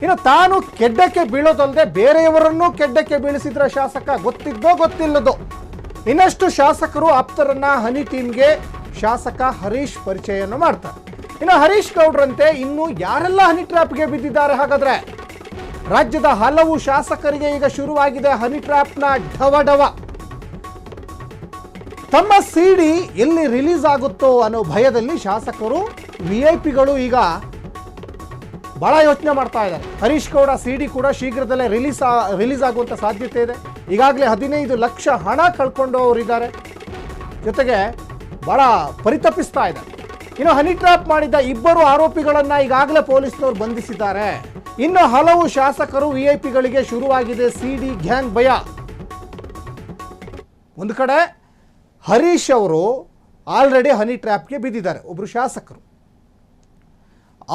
ಇನ್ನು ತಾನು ಕೆಡ್ಡಕ್ಕೆ ಬೀಳೋದಲ್ಲದೆ ಬೇರೆಯವರನ್ನು ಕೆಡ್ಡಕ್ಕೆ ಬೀಳಿಸಿದ್ರ ಶಾಸಕ ಗೊತ್ತಿದ್ದೋ ಗೊತ್ತಿಲ್ಲದೋ ಇನ್ನಷ್ಟು ಶಾಸಕರು ಆಪ್ತರನ್ನ ಹನಿ ಟೀಮ್ಗೆ ಶಾಸಕ ಹರೀಶ್ ಪರಿಚಯವನ್ನು ಮಾಡ್ತಾರೆ. ಇನ್ನು ಹರೀಶ್ ಗೌಡ್ರಂತೆ ಇನ್ನು ಯಾರೆಲ್ಲ ಹನಿ ಟ್ರ್ಯಾಪ್ಗೆ ಬಿದ್ದಿದ್ದಾರೆ? ಹಾಗಾದ್ರೆ ರಾಜ್ಯದ ಹಲವು ಶಾಸಕರಿಗೆ ಈಗ ಶುರುವಾಗಿದೆ ಹನಿ ಟ್ರ್ಯಾಪ್ನ ಢವಢವ. ತಮ್ಮ ಸಿಡಿ ಎಲ್ಲಿ ರಿಲೀಸ್ ಆಗುತ್ತೋ ಅನ್ನೋ ಭಯದಲ್ಲಿ ಶಾಸಕರು ವಿಐಪಿಗಳು ಈಗ ಬಹಳ ಯೋಚನೆ ಮಾಡ್ತಾ ಇದ್ದಾರೆ. ಹರೀಶ್ ಗೌಡ ಸಿಡಿ ಕೂಡ ಶೀಘ್ರದಲ್ಲೇ ರಿಲೀಸ್ ಆಗುವಂಥ ಸಾಧ್ಯತೆ ಇದೆ. ಈಗಾಗಲೇ 15 ಲಕ್ಷ ಹಣ ಕಳ್ಕೊಂಡು ಅವರಿದ್ದಾರೆ, ಜೊತೆಗೆ ಬಹಳ ಪರಿತಪಿಸ್ತಾ ಇದ್ದಾರೆ. ಇನ್ನು ಹನಿ ಟ್ರ್ಯಾಪ್ ಮಾಡಿದ್ದ 2 ಆರೋಪಿಗಳನ್ನು ಈಗಾಗಲೇ ಪೊಲೀಸ್ನವರು ಬಂಧಿಸಿದ್ದಾರೆ. ಇನ್ನು ಹಲವು ಶಾಸಕರು ವಿಐಪಿಗಳಿಗೆ ಶುರುವಾಗಿದೆ ಸಿಡಿ ಗ್ಯಾಂಗ್ ಭಯ. ಒಂದು ಕಡೆ ಹರೀಶ್ ಅವರು ಆಲ್ರೆಡಿ ಹನಿ ಟ್ರ್ಯಾಪ್ಗೆ ಬಿದ್ದಿದ್ದಾರೆ, ಒಬ್ಬರು ಶಾಸಕರು.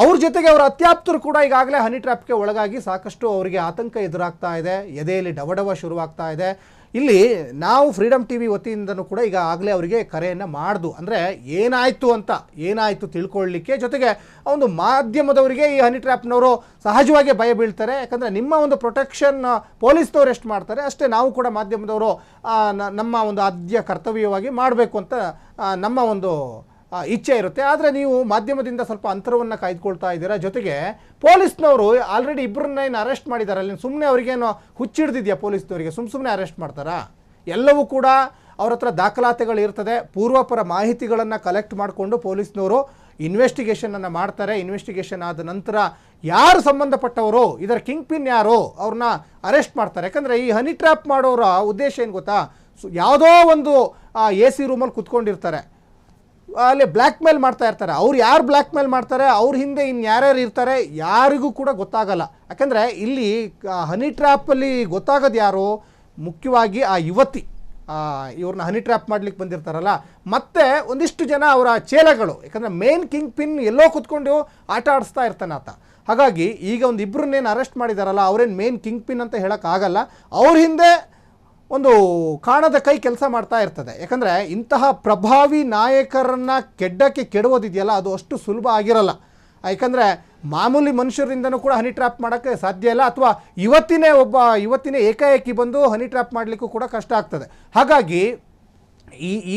ಅವ್ರ ಜೊತೆಗೆ ಅವರ ಅತ್ಯಾಪ್ತರು ಕೂಡ ಈಗಾಗಲೇ ಹನಿ ಟ್ರ್ಯಾಪ್ಗೆ ಒಳಗಾಗಿ ಸಾಕಷ್ಟು ಅವರಿಗೆ ಆತಂಕ ಎದುರಾಗ್ತಾ ಇದೆ, ಎದೆಯಲ್ಲಿ ಡವಡವ ಶುರುವಾಗ್ತಾ ಇದೆ. ಇಲ್ಲಿ ನಾವು ಫ್ರೀಡಮ್ ಟಿವಿ ವತಿಯಿಂದನೂ ಕೂಡ ಈಗಾಗಲೇ ಅವರಿಗೆ ಕರೆಯನ್ನು ಮಾಡ್ದು, ಅಂದರೆ ಏನಾಯಿತು ತಿಳ್ಕೊಳ್ಳಿಕ್ಕೆ, ಜೊತೆಗೆ ಒಂದು ಮಾಧ್ಯಮದವರಿಗೆ ಈ ಹನಿ ಟ್ರ್ಯಾಪ್ನವರು ಸಹಜವಾಗಿ ಭಯ ಬೀಳ್ತಾರೆ. ಯಾಕಂದರೆ ನಿಮ್ಮ ಒಂದು ಪ್ರೊಟೆಕ್ಷನ್ ಪೊಲೀಸ್ನವ್ರು ಎಷ್ಟು ಮಾಡ್ತಾರೆ ಅಷ್ಟೇ ನಾವು ಕೂಡ ಮಾಧ್ಯಮದವರು ನಮ್ಮ ಒಂದು ಆದ್ಯ ಕರ್ತವ್ಯವಾಗಿ ಮಾಡಬೇಕು ಅಂತ ನಮ್ಮ ಒಂದು ಇಚ್ಛೆ ಇರುತ್ತೆ. ಆದರೆ ನೀವು ಮಾಧ್ಯಮದಿಂದ ಸ್ವಲ್ಪ ಅಂತರವನ್ನು ಕಾಯ್ದುಕೊಳ್ತಾ ಇದ್ದೀರಾ. ಜೊತೆಗೆ ಪೊಲೀಸ್ನವರು ಆಲ್ರೆಡಿ 2 ಅರೆಸ್ಟ್ ಮಾಡಿದ್ದಾರೆ. ಅಲ್ಲಿ ಸುಮ್ಮನೆ ಅವರಿಗೇನು ಹುಚ್ಚಿಡ್ದಿದೆಯಾ? ಪೊಲೀಸ್ನವರಿಗೆ ಸುಮ್ಮನೆ ಅರೆಸ್ಟ್ ಮಾಡ್ತಾರಾ? ಎಲ್ಲವೂ ಕೂಡ ಅವ್ರ ಹತ್ರ ದಾಖಲಾತಿಗಳು ಇರ್ತದೆ. ಪೂರ್ವಪರ ಮಾಹಿತಿಗಳನ್ನು ಕಲೆಕ್ಟ್ ಮಾಡಿಕೊಂಡು ಪೊಲೀಸ್ನವರು ಇನ್ವೆಸ್ಟಿಗೇಷನನ್ನು ಮಾಡ್ತಾರೆ. ಇನ್ವೆಸ್ಟಿಗೇಷನ್ ಆದ ನಂತರ ಯಾರು ಸಂಬಂಧಪಟ್ಟವರು, ಇದರ ಕಿಂಗ್ ಪಿನ್ ಯಾರು, ಅವ್ರನ್ನ ಅರೆಸ್ಟ್ ಮಾಡ್ತಾರೆ. ಯಾಕಂದರೆ ಈ ಹನಿ ಟ್ರ್ಯಾಪ್ ಮಾಡೋರ ಉದ್ದೇಶ ಏನು ಗೊತ್ತಾ? ಯಾವುದೋ ಒಂದು AC ರೂಮಲ್ಲಿ ಕುತ್ಕೊಂಡಿರ್ತಾರೆ, ಅಲ್ಲಿ ಬ್ಲ್ಯಾಕ್ ಮೇಲ್ ಮಾಡ್ತಾ ಇರ್ತಾರೆ. ಅವ್ರು ಯಾರು ಬ್ಲ್ಯಾಕ್ ಮೇಲ್ ಮಾಡ್ತಾರೆ, ಅವ್ರ ಹಿಂದೆ ಇನ್ಯಾರ್ಯಾರು ಇರ್ತಾರೆ ಯಾರಿಗೂ ಕೂಡ ಗೊತ್ತಾಗಲ್ಲ. ಯಾಕಂದರೆ ಇಲ್ಲಿ ಹನಿ ಟ್ರ್ಯಾಪಲ್ಲಿ ಗೊತ್ತಾಗೋದು ಯಾರು? ಮುಖ್ಯವಾಗಿ ಆ ಯುವತಿ, ಇವ್ರನ್ನ ಹನಿ ಟ್ರ್ಯಾಪ್ ಮಾಡ್ಲಿಕ್ಕೆ ಬಂದಿರ್ತಾರಲ್ಲ, ಮತ್ತು ಒಂದಿಷ್ಟು ಜನ ಅವರ ಚೇಲೆಗಳು. ಯಾಕಂದರೆ ಮೇನ್ ಕಿಂಗ್ ಪಿನ್ ಎಲ್ಲೋ ಕೂತ್ಕೊಂಡು ಆಟ ಆಡಿಸ್ತಾ ಇರ್ತಾನೆ ಆತ. ಹಾಗಾಗಿ ಈಗ ಒಂದು 2 ಅರೆಸ್ಟ್ ಮಾಡಿದಾರಲ್ಲ, ಅವರೇನು ಮೇನ್ ಕಿಂಗ್ ಪಿನ್ ಅಂತ ಹೇಳೋಕ್ಕಾಗಲ್ಲ. ಅವ್ರ ಹಿಂದೆ ಒಂದು ಕಾಣದ ಕೈ ಕೆಲಸ ಮಾಡ್ತಾ ಇರ್ತದೆ. ಯಾಕಂದರೆ ಇಂತಹ ಪ್ರಭಾವಿ ನಾಯಕರನ್ನು ಕೆಡುವುದಿದೆಯಲ್ಲ, ಅದು ಅಷ್ಟು ಸುಲಭ ಆಗಿರಲ್ಲ. ಯಾಕಂದರೆ ಮಾಮೂಲಿ ಮನುಷ್ಯರಿಂದನೂ ಕೂಡ ಹನಿ ಟ್ರ್ಯಾಪ್ ಮಾಡೋಕ್ಕೆ ಸಾಧ್ಯ ಇಲ್ಲ, ಅಥವಾ ಇವತ್ತಿನೇ ಏಕಾಏಕಿ ಬಂದು ಹನಿ ಟ್ರ್ಯಾಪ್ ಮಾಡಲಿಕ್ಕೂ ಕೂಡ ಕಷ್ಟ ಆಗ್ತದೆ. ಹಾಗಾಗಿ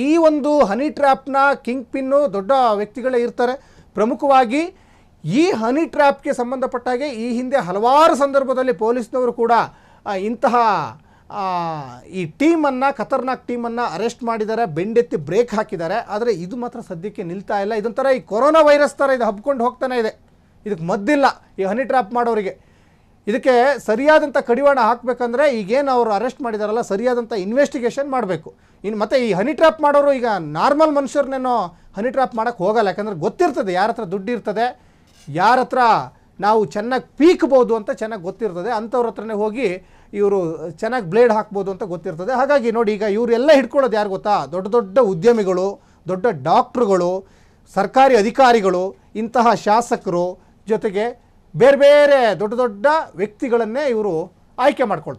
ಈ ಒಂದು ಹನಿ ಟ್ರ್ಯಾಪ್ನ ಕಿಂಗ್ ಪಿನ್ನು ದೊಡ್ಡ ವ್ಯಕ್ತಿಗಳೇ ಇರ್ತಾರೆ. ಪ್ರಮುಖವಾಗಿ ಈ ಹನಿ ಟ್ರ್ಯಾಪ್ಗೆ ಸಂಬಂಧಪಟ್ಟಾಗೆ ಈ ಹಿಂದೆ ಹಲವಾರು ಸಂದರ್ಭದಲ್ಲಿ ಪೊಲೀಸ್ನವರು ಕೂಡ ಇಂತಹ ಈ ಟೀಮನ್ನು, ಖತರ್ನಾಕ್ ಟೀಮನ್ನು ಅರೆಸ್ಟ್ ಮಾಡಿದ್ದಾರೆ, ಬೆಂಡೆತ್ತಿ ಬ್ರೇಕ್ ಹಾಕಿದ್ದಾರೆ. ಆದರೆ ಇದು ಮಾತ್ರ ಸದ್ಯಕ್ಕೆ ನಿಲ್ತಾ ಇಲ್ಲ. ಇದೊಂಥರ ಈ ಕೊರೋನಾ ವೈರಸ್ ಥರ ಇದು ಹಬ್ಕೊಂಡು ಹೋಗ್ತಾನೆ ಇದೆ. ಇದಕ್ಕೆ ಮದ್ದಿಲ್ಲ ಈ ಹನಿ ಟ್ರ್ಯಾಪ್ ಮಾಡೋರಿಗೆ. ಇದಕ್ಕೆ ಸರಿಯಾದಂಥ ಕಡಿವಾಣ ಹಾಕಬೇಕಂದ್ರೆ ಈಗೇನು ಅವರು ಅರೆಸ್ಟ್ ಮಾಡಿದಾರಲ್ಲ, ಸರಿಯಾದಂಥ ಇನ್ವೆಸ್ಟಿಗೇಷನ್ ಮಾಡಬೇಕು. ಇನ್ನು ಮತ್ತು ಈ ಹನಿ ಟ್ರ್ಯಾಪ್ ಮಾಡೋರು ಈಗ ನಾರ್ಮಲ್ ಮನುಷ್ಯರನ್ನೇನೋ ಹನಿ ಟ್ರ್ಯಾಪ್ ಮಾಡೋಕ್ಕೆ ಹೋಗಲ್ಲ. ಯಾಕಂದರೆ ಗೊತ್ತಿರ್ತದೆ ಯಾರ ಹತ್ರ ದುಡ್ಡು ಇರ್ತದೆ, ಯಾರ ಹತ್ರ ನಾವು ಚೆನ್ನಾಗಿ ಪೀಕ್ಬೋದು ಅಂತ ಚೆನ್ನಾಗಿ ಗೊತ್ತಿರ್ತದೆ. ಅಂಥವ್ರ ಹತ್ರನೇ ಹೋಗಿ ಇವರು ಚೆನ್ನಾಗಿ ಬ್ಲೇಡ್ ಹಾಕ್ಬೋದು ಅಂತ ಗೊತ್ತಿರ್ತದೆ. ಹಾಗಾಗಿ ನೋಡಿ, ಈಗ ಇವರೆಲ್ಲ ಹಿಡ್ಕೊಳ್ಳೋದು ಯಾರು ಗೊತ್ತಾ? ದೊಡ್ಡ ದೊಡ್ಡ ಉದ್ಯಮಿಗಳು, ದೊಡ್ಡ ಡಾಕ್ಟ್ರುಗಳು, ಸರ್ಕಾರಿ ಅಧಿಕಾರಿಗಳು, ಇಂತಹ ಶಾಸಕರು, ಜೊತೆಗೆ ಬೇರೆ ಬೇರೆ ದೊಡ್ಡ ದೊಡ್ಡ ವ್ಯಕ್ತಿಗಳನ್ನೇ ಇವರು ಆಯ್ಕೆ ಮಾಡ್ಕೊಳ್ತಾರೆ.